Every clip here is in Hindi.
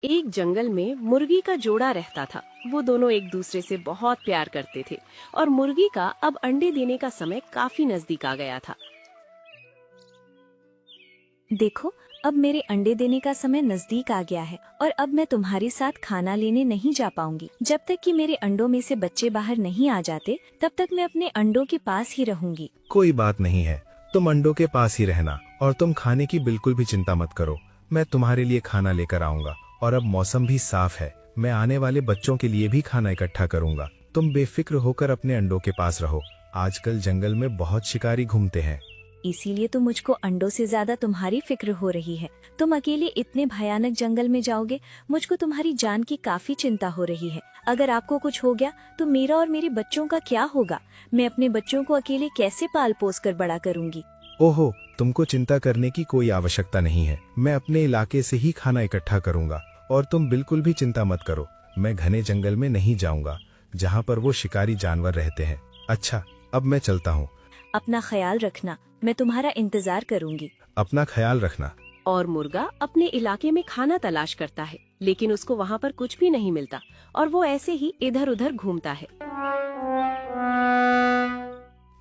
एक जंगल में मुर्गी का जोड़ा रहता था। वो दोनों एक दूसरे से बहुत प्यार करते थे और मुर्गी का अब अंडे देने का समय काफी नजदीक आ गया था। देखो, अब मेरे अंडे देने का समय नजदीक आ गया है और अब मैं तुम्हारे साथ खाना लेने नहीं जा पाऊंगी। जब तक कि मेरे अंडों में से बच्चे बाहर नहीं आ जाते, तब तक मैं अपने अंडों के पास ही रहूंगी। कोई बात नहीं है, तुम अंडों के पास ही रहना और तुम खाने की बिल्कुल भी चिंता मत करो। मैं तुम्हारे लिए खाना लेकर आऊंगा और अब मौसम भी साफ है। मैं आने वाले बच्चों के लिए भी खाना इकट्ठा करूंगा। तुम बेफिक्र होकर अपने अंडों के पास रहो। आजकल जंगल में बहुत शिकारी घूमते हैं। इसीलिए तो मुझको अंडों से ज्यादा तुम्हारी फिक्र हो रही है। तुम अकेले इतने भयानक जंगल में जाओगे, मुझको तुम्हारी जान की काफी चिंता हो रही है। अगर आपको कुछ हो गया तो मेरा और मेरे बच्चों का क्या होगा? मैं अपने बच्चों को अकेले कैसे पाल पोस कर बड़ा करूंगी? ओहो, तुमको चिंता करने की कोई आवश्यकता नहीं है। मैं अपने इलाके से ही खाना इकट्ठा करूंगा और तुम बिल्कुल भी चिंता मत करो। मैं घने जंगल में नहीं जाऊंगा जहाँ पर वो शिकारी जानवर रहते हैं। अच्छा, अब मैं चलता हूँ। अपना ख्याल रखना, मैं तुम्हारा इंतजार करूंगी। अपना ख्याल रखना। और मुर्गा अपने इलाके में खाना तलाश करता है, लेकिन उसको वहाँ पर कुछ भी नहीं मिलता और वो ऐसे ही इधर उधर घूमता है।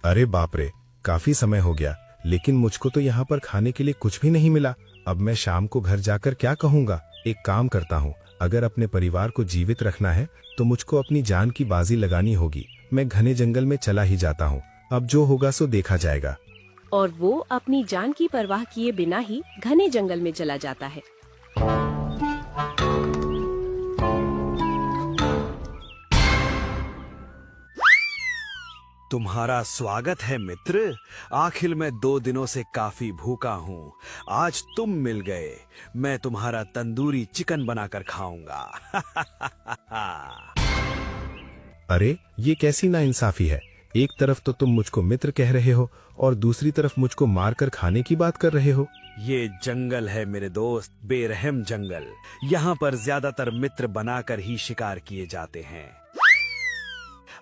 अरे बाप रे, काफी समय हो गया, लेकिन मुझको तो यहाँ पर खाने के लिए कुछ भी नहीं मिला। अब मैं शाम को घर जाकर क्या कहूँगा? एक काम करता हूँ, अगर अपने परिवार को जीवित रखना है तो मुझको अपनी जान की बाजी लगानी होगी। मैं घने जंगल में चला ही जाता हूँ। अब जो होगा सो देखा जाएगा। और वो अपनी जान की परवाह किए बिना ही घने जंगल में चला जाता है। तुम्हारा स्वागत है मित्र। आखिर मैं 2 दिनों से काफी भूखा हूँ। आज तुम मिल गए। मैं तुम्हारा तंदूरी चिकन बनाकर खाऊंगा। अरे, ये कैसी नाइंसाफी है? एक तरफ तो तुम मुझको मित्र कह रहे हो और दूसरी तरफ मुझको मारकर खाने की बात कर रहे हो। ये जंगल है मेरे दोस्त, बेरहम जंगल। यहाँ पर ज्यादातर मित्र बनाकर ही शिकार किए जाते हैं।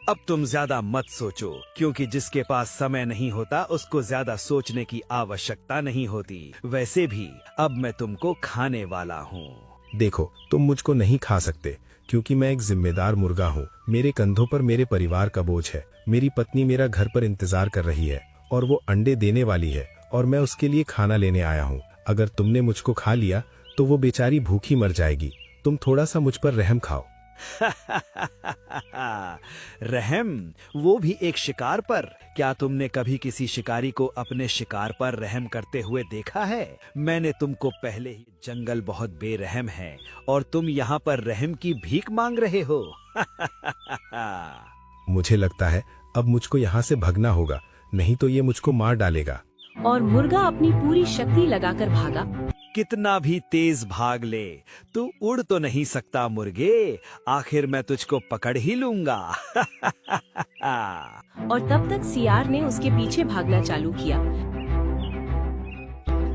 अब तुम ज्यादा मत सोचो, क्योंकि जिसके पास समय नहीं होता उसको ज्यादा सोचने की आवश्यकता नहीं होती। वैसे भी अब मैं तुमको खाने वाला हूँ। देखो, तुम मुझको नहीं खा सकते, क्योंकि मैं एक जिम्मेदार मुर्गा हूँ। मेरे कंधों पर मेरे परिवार का बोझ है। मेरी पत्नी मेरा घर पर इंतजार कर रही है और वो अंडे देने वाली है और मैं उसके लिए खाना लेने आया हूँ। अगर तुमने मुझको खा लिया तो वो बेचारी भूखी मर जाएगी। तुम थोड़ा सा मुझ पर रहम खाओ। रहम? वो भी एक शिकार पर? क्या तुमने कभी किसी शिकारी को अपने शिकार पर रहम करते हुए देखा है? मैंने तुमको पहले ही जंगल बहुत बेरहम है और तुम यहाँ पर रहम की भीख मांग रहे हो। मुझे लगता है अब मुझको यहाँ से भगना होगा, नहीं तो ये मुझको मार डालेगा। और मुर्गा अपनी पूरी शक्ति लगाकर भागा। कितना भी तेज भाग ले, तू उड़ तो नहीं सकता मुर्गे। आखिर मैं तुझको पकड़ ही लूंगा। और तब तक सियार ने उसके पीछे भागना चालू किया।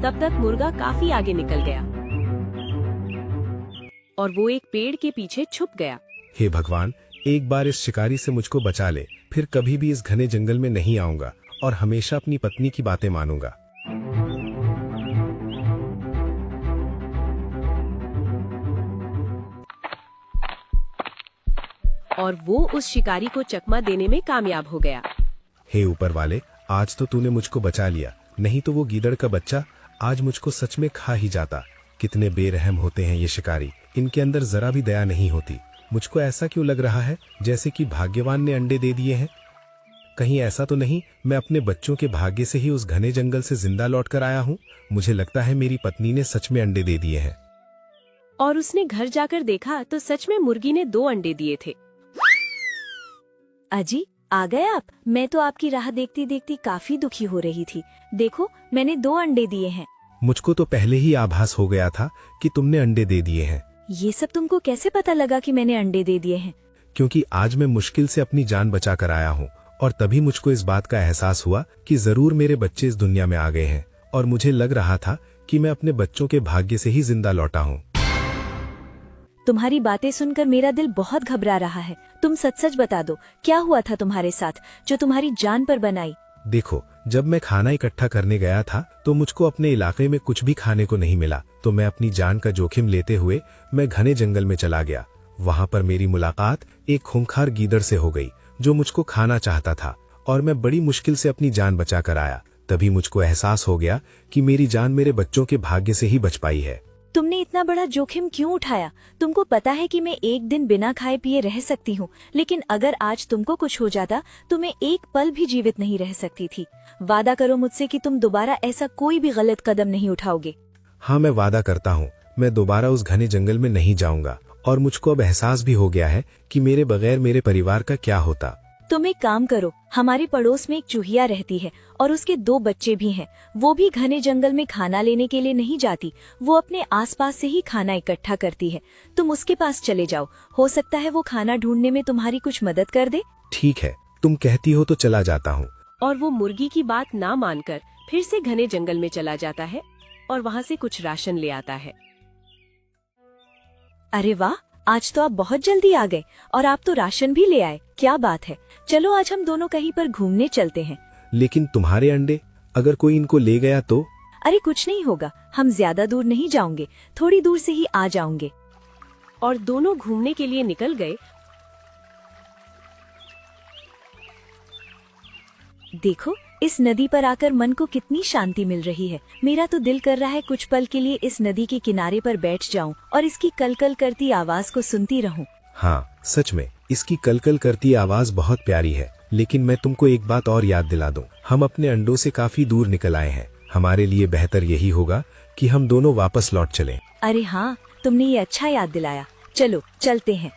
तब तक मुर्गा काफी आगे निकल गया और वो एक पेड़ के पीछे छुप गया। हे भगवान, एक बार इस शिकारी से मुझको बचा ले, फिर कभी भी इस घने जंगल में नहीं आऊंगा और हमेशा अपनी पत्नी की बातें मानूंगा। और वो उस शिकारी को चकमा देने में कामयाब हो गया। हे ऊपर वाले, आज तो तूने मुझको बचा लिया, नहीं तो वो गीदड़ का बच्चा आज मुझको सच में खा ही जाता। कितने बेरहम होते हैं ये शिकारी, इनके अंदर जरा भी दया नहीं होती। मुझको ऐसा क्यों लग रहा है जैसे कि भाग्यवान ने अंडे दे दिए हैं? कहीं ऐसा तो नहीं मैं अपने बच्चों के भाग्य से ही उस घने जंगल से जिंदा लौट कर आया हूँ? मुझे लगता है मेरी पत्नी ने सच में अंडे दे दिए हैं। और उसने घर जाकर देखा तो सच में मुर्गी ने 2 अंडे दिए थे। अजी, आ गए आप? मैं तो आपकी राह देखती देखती काफी दुखी हो रही थी। देखो, मैंने 2 अंडे दिए हैं। मुझको तो पहले ही आभास हो गया था कि तुमने अंडे दे दिए हैं। ये सब तुमको कैसे पता लगा कि मैंने अंडे दे दिए हैं? क्योंकि आज मैं मुश्किल से अपनी जान बचा कर आया हूँ और तभी मुझको इस बात का एहसास हुआ कि जरूर मेरे बच्चे इस दुनिया में आ गए हैं और मुझे लग रहा था कि मैं अपने बच्चों के भाग्य से ही जिंदा लौटा हूँ। तुम्हारी बातें सुनकर मेरा दिल बहुत घबरा रहा है। तुम सच सच बता दो, क्या हुआ था तुम्हारे साथ जो तुम्हारी जान पर बनाई? देखो, जब मैं खाना इकट्ठा करने गया था तो मुझको अपने इलाके में कुछ भी खाने को नहीं मिला, तो मैं अपनी जान का जोखिम लेते हुए मैं घने जंगल में चला गया। वहां पर मेरी मुलाकात एक खूंखार गीदड़ से हो गई जो मुझको खाना चाहता था, और मैं बड़ी मुश्किल से अपनी जान बचा कर आया। तभी मुझको एहसास हो गया कि मेरी जान मेरे बच्चों के भाग्य से ही बच पाई है। तुमने इतना बड़ा जोखिम क्यों उठाया? तुमको पता है कि मैं एक दिन बिना खाए पिए रह सकती हूँ, लेकिन अगर आज तुमको कुछ हो जाता तो मैं एक पल भी जीवित नहीं रह सकती थी। वादा करो मुझसे कि तुम दोबारा ऐसा कोई भी गलत कदम नहीं उठाओगे। हाँ, मैं वादा करता हूँ, मैं दोबारा उस घने जंगल में नहीं जाऊंगा। और मुझको अब एहसास भी हो गया है कि मेरे बगैर मेरे परिवार का क्या होता। तुम एक काम करो, हमारे पड़ोस में एक चूहिया रहती है और उसके 2 बच्चे भी हैं। वो भी घने जंगल में खाना लेने के लिए नहीं जाती, वो अपने आसपास से ही खाना इकट्ठा करती है। तुम उसके पास चले जाओ, हो सकता है वो खाना ढूंढने में तुम्हारी कुछ मदद कर दे। ठीक है, तुम कहती हो तो चला जाता हूँ। और वो मुर्गी की बात ना मानकर फिर से घने जंगल में चला जाता है और वहाँ से कुछ राशन ले आता है। अरे वाह, आज तो आप बहुत जल्दी आ गए और आप तो राशन भी ले आए। क्या बात है, चलो आज हम दोनों कहीं पर घूमने चलते हैं। लेकिन तुम्हारे अंडे, अगर कोई इनको ले गया तो? अरे कुछ नहीं होगा, हम ज्यादा दूर नहीं जाओगे, थोड़ी दूर से ही आ जाओगे। और दोनों घूमने के लिए निकल गए। देखो, इस नदी पर आकर मन को कितनी शांति मिल रही है। मेरा तो दिल कर रहा है कुछ पल के लिए इस नदी के किनारे पर बैठ जाऊं और इसकी कलकल करती आवाज को सुनती रहूं। हाँ, सच में इसकी कलकल करती आवाज बहुत प्यारी है। लेकिन मैं तुमको एक बात और याद दिला दूं, हम अपने अंडों से काफी दूर निकल आए हैं। हमारे लिए बेहतर यही होगा कि हम दोनों वापस लौट चलें। अरे हाँ, तुमने ये अच्छा याद दिलाया। चलो चलते हैं।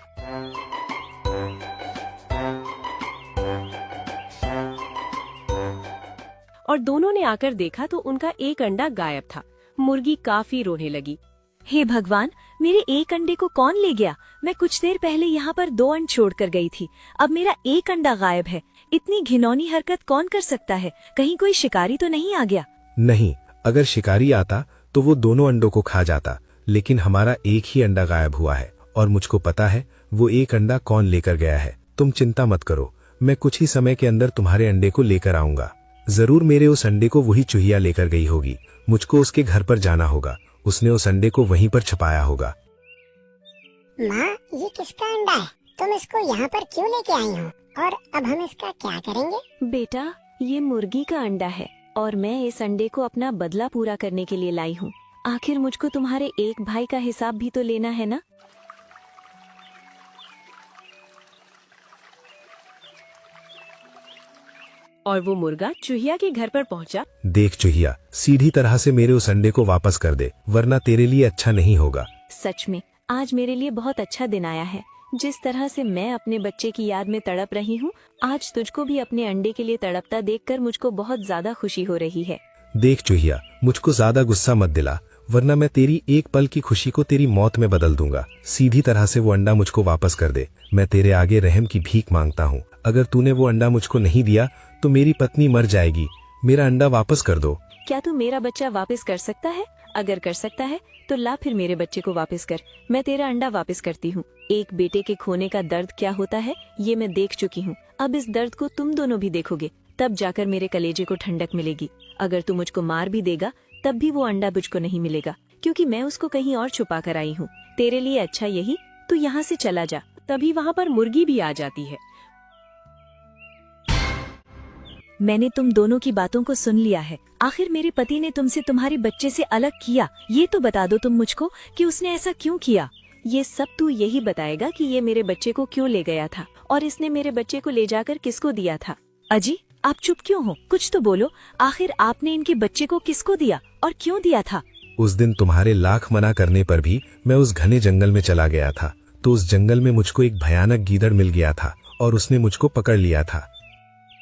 और दोनों ने आकर देखा तो उनका एक अंडा गायब था। मुर्गी काफी रोने लगी। हे भगवान, मेरे एक अंडे को कौन ले गया? मैं कुछ देर पहले यहाँ पर 2 अंडे छोड़कर गई थी, अब मेरा एक अंडा गायब है। इतनी घिनौनी हरकत कौन कर सकता है? कहीं कोई शिकारी तो नहीं आ गया? नहीं, अगर शिकारी आता तो वो दोनों अंडों को खा जाता, लेकिन हमारा एक ही अंडा गायब हुआ है और मुझको पता है वो एक अंडा कौन लेकर गया है। तुम चिंता मत करो, मैं कुछ ही समय के अंदर तुम्हारे अंडे को लेकर आऊंगा। जरूर मेरे उस अंडे को वही चूहिया लेकर गई होगी। मुझको उसके घर पर जाना होगा, उसने उस अंडे को वहीं पर छुपाया होगा। माँ, ये किसका अंडा है? तुम इसको यहाँ पर क्यों लेके आई हो? और अब हम इसका क्या करेंगे? बेटा, ये मुर्गी का अंडा है और मैं इस अंडे को अपना बदला पूरा करने के लिए लाई हूँ। आखिर मुझको तुम्हारे एक भाई का हिसाब भी तो लेना है ना। और वो मुर्गा चूहिया के घर पर पहुंचा। देख चूहिया, सीधी तरह से मेरे उस अंडे को वापस कर दे, वरना तेरे लिए अच्छा नहीं होगा। सच में आज मेरे लिए बहुत अच्छा दिन आया है। जिस तरह से मैं अपने बच्चे की याद में तड़प रही हूँ, आज तुझको भी अपने अंडे के लिए तड़पता देखकर मुझको बहुत ज्यादा खुशी हो रही है। देख चूहिया, मुझको ज्यादा गुस्सा मत दिला, वरना मैं तेरी एक पल की खुशी को तेरी मौत में बदल दूंगा। सीधी तरह से वो अंडा मुझको वापस कर दे। मैं तेरे आगे रहम की भीख मांगता हूँ। अगर तूने वो अंडा मुझको नहीं दिया तो मेरी पत्नी मर जाएगी। मेरा अंडा वापस कर दो। क्या तू मेरा बच्चा वापस कर सकता है? अगर कर सकता है तो ला फिर मेरे बच्चे को वापस कर। मैं तेरा अंडा वापस करती हूँ। एक बेटे के खोने का दर्द क्या होता है ये मैं देख चुकी हूँ। अब इस दर्द को तुम दोनों भी देखोगे, तब जाकर मेरे कलेजे को ठंडक मिलेगी। अगर तू मुझको मार भी देगा तब भी वो अंडा मुझको नहीं मिलेगा, क्योंकि मैं उसको कहीं और छुपा कर आई हूँ। तेरे लिए अच्छा यही, तू यहाँ से चला जा। तभी वहाँ पर मुर्गी भी आ जाती है। मैंने तुम दोनों की बातों को सुन लिया है। आखिर मेरे पति ने तुमसे तुम्हारे बच्चे से अलग किया, ये तो बता दो तुम मुझको कि उसने ऐसा क्यों किया। ये सब तू यही बताएगा कि ये मेरे बच्चे को क्यों ले गया था और इसने मेरे बच्चे को ले जाकर किसको दिया था। अजी, आप चुप क्यों हो? कुछ तो बोलो। आखिर आपने इनके बच्चे को किसको दिया और क्यों दिया था? उस दिन तुम्हारे लाख मना करने पर भी मैं उस घने जंगल में चला गया था, तो उस जंगल में मुझको एक भयानक गीदड़ मिल गया था और उसने मुझको पकड़ लिया था।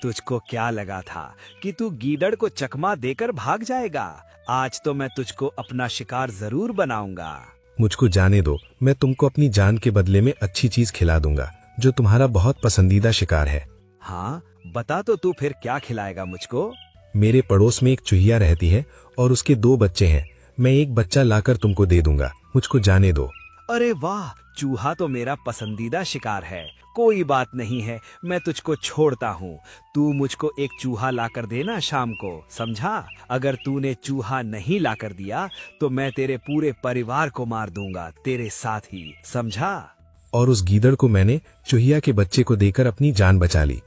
तुझको क्या लगा था कि तू गीदड़ को चकमा देकर भाग जाएगा? आज तो मैं तुझको अपना शिकार जरूर बनाऊंगा। मुझको जाने दो, मैं तुमको अपनी जान के बदले में अच्छी चीज खिला दूंगा, जो तुम्हारा बहुत पसंदीदा शिकार है। हाँ, बता तो तू फिर क्या खिलाएगा मुझको? मेरे पड़ोस में एक चूहिया रहती है और उसके 2 बच्चे हैं। मैं एक बच्चा लाकर तुमको दे दूंगा। मुझको जाने दो। अरे वाह, चूहा तो मेरा पसंदीदा शिकार है। कोई बात नहीं है, मैं तुझको छोड़ता हूँ। तू मुझको एक चूहा लाकर देना शाम को, समझा? अगर तूने चूहा नहीं लाकर दिया तो मैं तेरे पूरे परिवार को मार दूंगा, तेरे साथ ही, समझा? और उस गीदड़ को मैंने चूहिया के बच्चे को देकर अपनी जान बचा ली।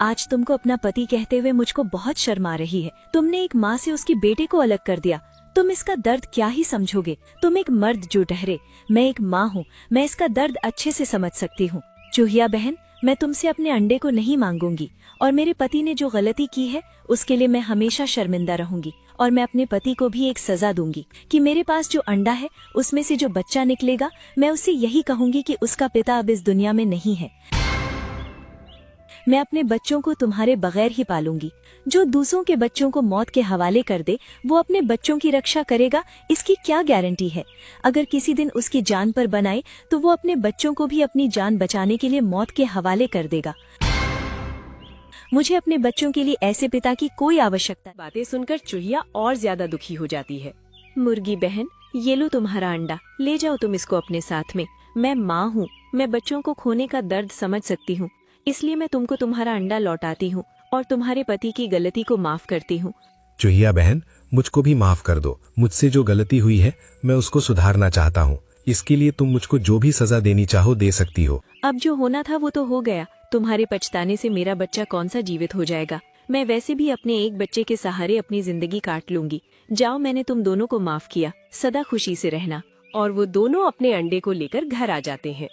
आज तुमको अपना पति कहते हुए मुझको बहुत शर्म आ रही है। तुमने एक माँ से उसके बेटे को अलग कर दिया। तुम इसका दर्द क्या ही समझोगे। तुम एक मर्द जो ठहरे, मैं एक माँ हूँ, मैं इसका दर्द अच्छे से समझ सकती हूँ। चूहिया बहन, मैं तुमसे अपने अंडे को नहीं मांगूंगी, और मेरे पति ने जो गलती की है उसके लिए मैं हमेशा शर्मिंदा रहूंगी। और मैं अपने पति को भी एक सजा दूंगी कि मेरे पास जो अंडा है उसमें से जो बच्चा निकलेगा, मैं उससे यही कहूंगी कि उसका पिता अब इस दुनिया में नहीं है। मैं अपने बच्चों को तुम्हारे बगैर ही पालूंगी। जो दूसरों के बच्चों को मौत के हवाले कर दे वो अपने बच्चों की रक्षा करेगा, इसकी क्या गारंटी है? अगर किसी दिन उसकी जान पर बनाए तो वो अपने बच्चों को भी अपनी जान बचाने के लिए मौत के हवाले कर देगा। मुझे अपने बच्चों के लिए ऐसे पिता की कोई आवश्यकता। बातें सुनकर चूहिया और ज्यादा दुखी हो जाती है। मुर्गी बहन, ये लो तुम्हारा अंडा, ले जाओ तुम इसको अपने साथ में। मैं माँ हूँ, मैं बच्चों को खोने का दर्द समझ सकती हूँ, इसलिए मैं तुमको तुम्हारा अंडा लौटाती हूँ और तुम्हारे पति की गलती को माफ करती हूँ। चूहिया बहन, मुझको भी माफ कर दो। मुझसे जो गलती हुई है मैं उसको सुधारना चाहता हूँ। इसके लिए तुम मुझको जो भी सजा देनी चाहो दे सकती हो। अब जो होना था वो तो हो गया। तुम्हारे पछताने से मेरा बच्चा कौन सा जीवित हो जाएगा। मैं वैसे भी अपने एक बच्चे के सहारे अपनी जिंदगी काट लूंगी। जाओ, मैंने तुम दोनों को माफ किया, सदा खुशी से रहना। और वो दोनों अपने अंडे को लेकर घर आ जाते हैं।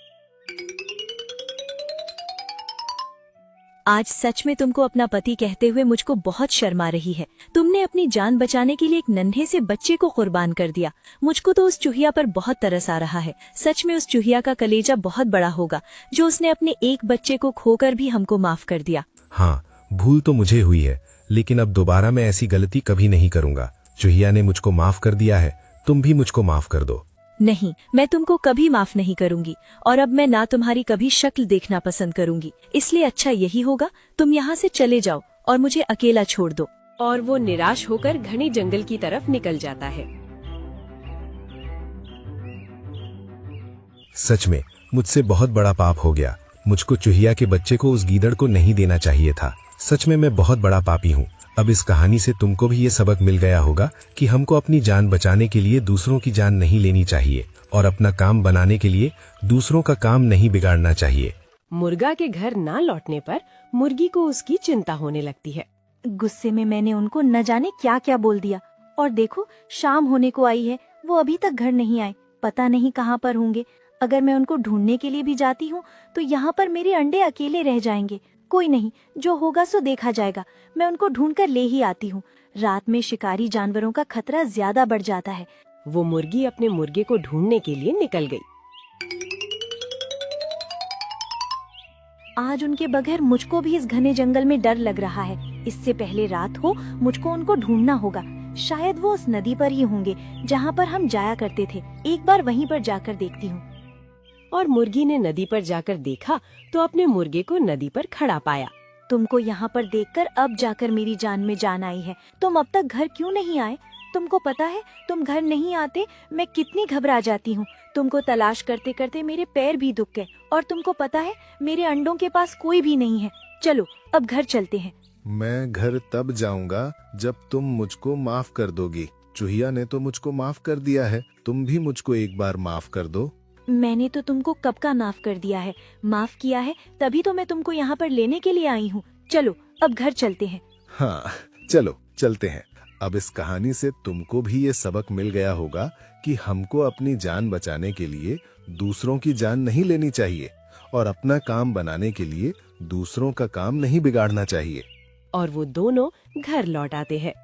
आज सच में तुमको अपना पति कहते हुए मुझको बहुत शर्म आ रही है। तुमने अपनी जान बचाने के लिए एक नन्हे से बच्चे को कुर्बान कर दिया। मुझको तो उस चूहिया पर बहुत तरस आ रहा है। सच में उस चूहिया का कलेजा बहुत बड़ा होगा जो उसने अपने एक बच्चे को खोकर भी हमको माफ कर दिया। हाँ, भूल तो मुझे हुई है, लेकिन अब दोबारा मैं ऐसी गलती कभी नहीं करूँगा। चूहिया ने मुझको माफ कर दिया है, तुम भी मुझको माफ कर दो। नहीं, मैं तुमको कभी माफ नहीं करूंगी, और अब मैं ना तुम्हारी कभी शक्ल देखना पसंद करूंगी। इसलिए अच्छा यही होगा तुम यहाँ से चले जाओ और मुझे अकेला छोड़ दो। और वो निराश होकर घने जंगल की तरफ निकल जाता है। सच में मुझसे बहुत बड़ा पाप हो गया। मुझको चूहिया के बच्चे को उस गीदड़ को नहीं देना चाहिए था। सच में मैं बहुत बड़ा पापी हूँ। अब इस कहानी से तुमको भी ये सबक मिल गया होगा कि हमको अपनी जान बचाने के लिए दूसरों की जान नहीं लेनी चाहिए, और अपना काम बनाने के लिए दूसरों का काम नहीं बिगाड़ना चाहिए। मुर्गा के घर ना लौटने पर मुर्गी को उसकी चिंता होने लगती है। गुस्से में मैंने उनको न जाने क्या क्या बोल दिया, और देखो शाम होने को आई है, वो अभी तक घर नहीं आए। पता नहीं कहाँ पर होंगे। अगर मैं उनको ढूंढने के लिए भी जाती हूँ तो यहाँ पर मेरे अंडे अकेले रह जाएंगे। कोई नहीं, जो होगा सो देखा जाएगा। मैं उनको ढूंढ कर ले ही आती हूँ। रात में शिकारी जानवरों का खतरा ज्यादा बढ़ जाता है। वो मुर्गी अपने मुर्गे को ढूंढने के लिए निकल गई। आज उनके बगैर मुझको भी इस घने जंगल में डर लग रहा है। इससे पहले रात हो मुझको उनको ढूंढना होगा। शायद वो उस नदी पर ही होंगे जहाँ पर हम जाया करते थे। एक बार वहीं पर जाकर देखती हूँ। और मुर्गी ने नदी पर जाकर देखा तो अपने मुर्गे को नदी पर खड़ा पाया। तुमको यहाँ पर देखकर अब जाकर मेरी जान में जान आई है। तुम अब तक घर क्यों नहीं आए? तुमको पता है तुम घर नहीं आते मैं कितनी घबरा जाती हूँ। तुमको तलाश करते करते मेरे पैर भी दुख गए, और तुमको पता है मेरे अंडों के पास कोई भी नहीं है। चलो अब घर चलते हैं। मैं घर तब जाऊंगा जब तुम मुझको माफ कर दोगी। चूहिया ने तो मुझको माफ कर दिया है, तुम भी मुझको एक बार माफ कर दो। मैंने तो तुमको कब का माफ कर दिया है। माफ किया है तभी तो मैं तुमको यहाँ पर लेने के लिए आई हूँ। चलो अब घर चलते हैं। हाँ चलो चलते हैं। अब इस कहानी से तुमको भी ये सबक मिल गया होगा कि हमको अपनी जान बचाने के लिए दूसरों की जान नहीं लेनी चाहिए, और अपना काम बनाने के लिए दूसरों का काम नहीं बिगाड़ना चाहिए। और वो दोनों घर लौट आते हैं।